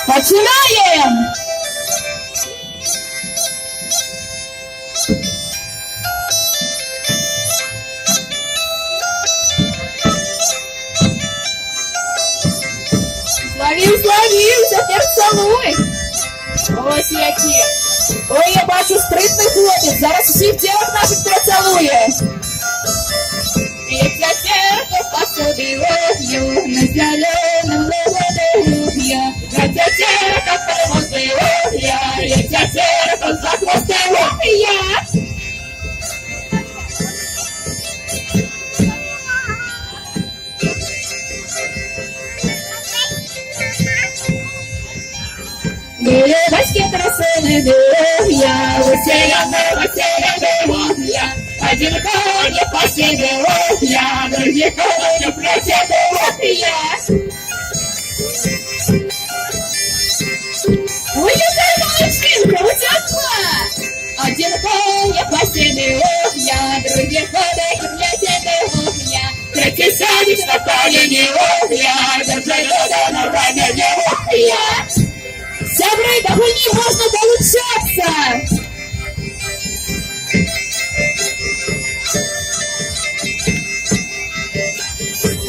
Починаем! Зловив, тепер цілуй. Ось які. Ой, я бачу спритний хлопець, зараз всіх дівок наших поцілує. Яця церква посуди вогню, на зеленому лугу. Яця церква перемогли вогня, яця церква за хвости вогня. Девочки красивые дорогия, веселья дорогия. Один коня посей дорогия, другие коня просей дорогия. Ой, какая молодчинка, утекла! Один коня посей дорогия, другие коня просей дорогия. Третий садишь на колени дорогия, держи люди на ране дорогия. Сябры, да вы не можно долучаться!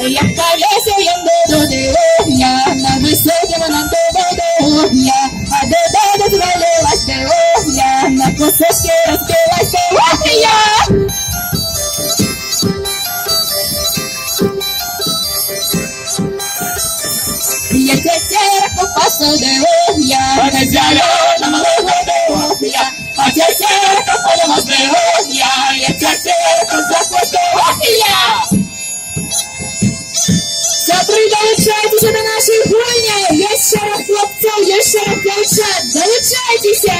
Я в колесе я буду дорогня, на высоком на дорогня, а до развалилась дорогня, на кусочки разбилась дорогня. Я церковь посудовья, на зеленом лугу дорогья, а церковь поломас дорогья, я церковь за хвост дорогья. Сябри, долучайтеся до нашої гульні, є ще раз хлопців, є ще раз дівчат, долучайтеся.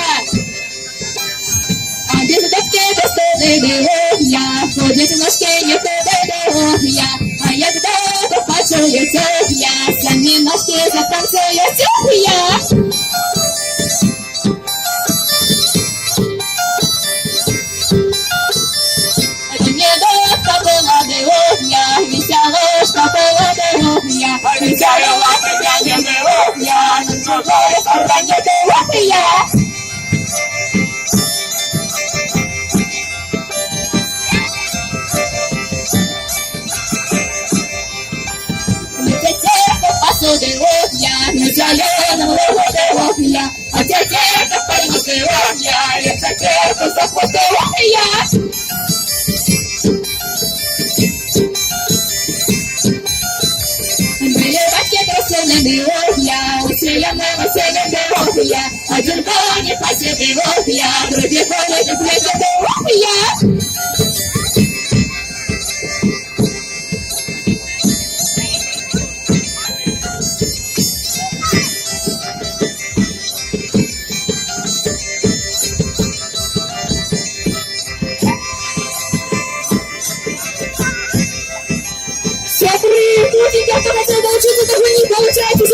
А без дочки посуди дорогья, ходять ножки не туди дорогья, а як довго почується я, самі ножки затанцюють я. Недовго була дорогя, веселушка була дорогя, веселила мене не дорогя, на чужої стороні дорогя. Дорогья, на зеленом лугу дорогья, а церковь поломас дорогья, я церковь за хвост дорогья. Были батьки красивые дорогья, усиленные весельем дорогья, один коня паси дорогья, другие коня не плечи дорогья. Сябры, хотите автоматом научиться, так вы не получаете,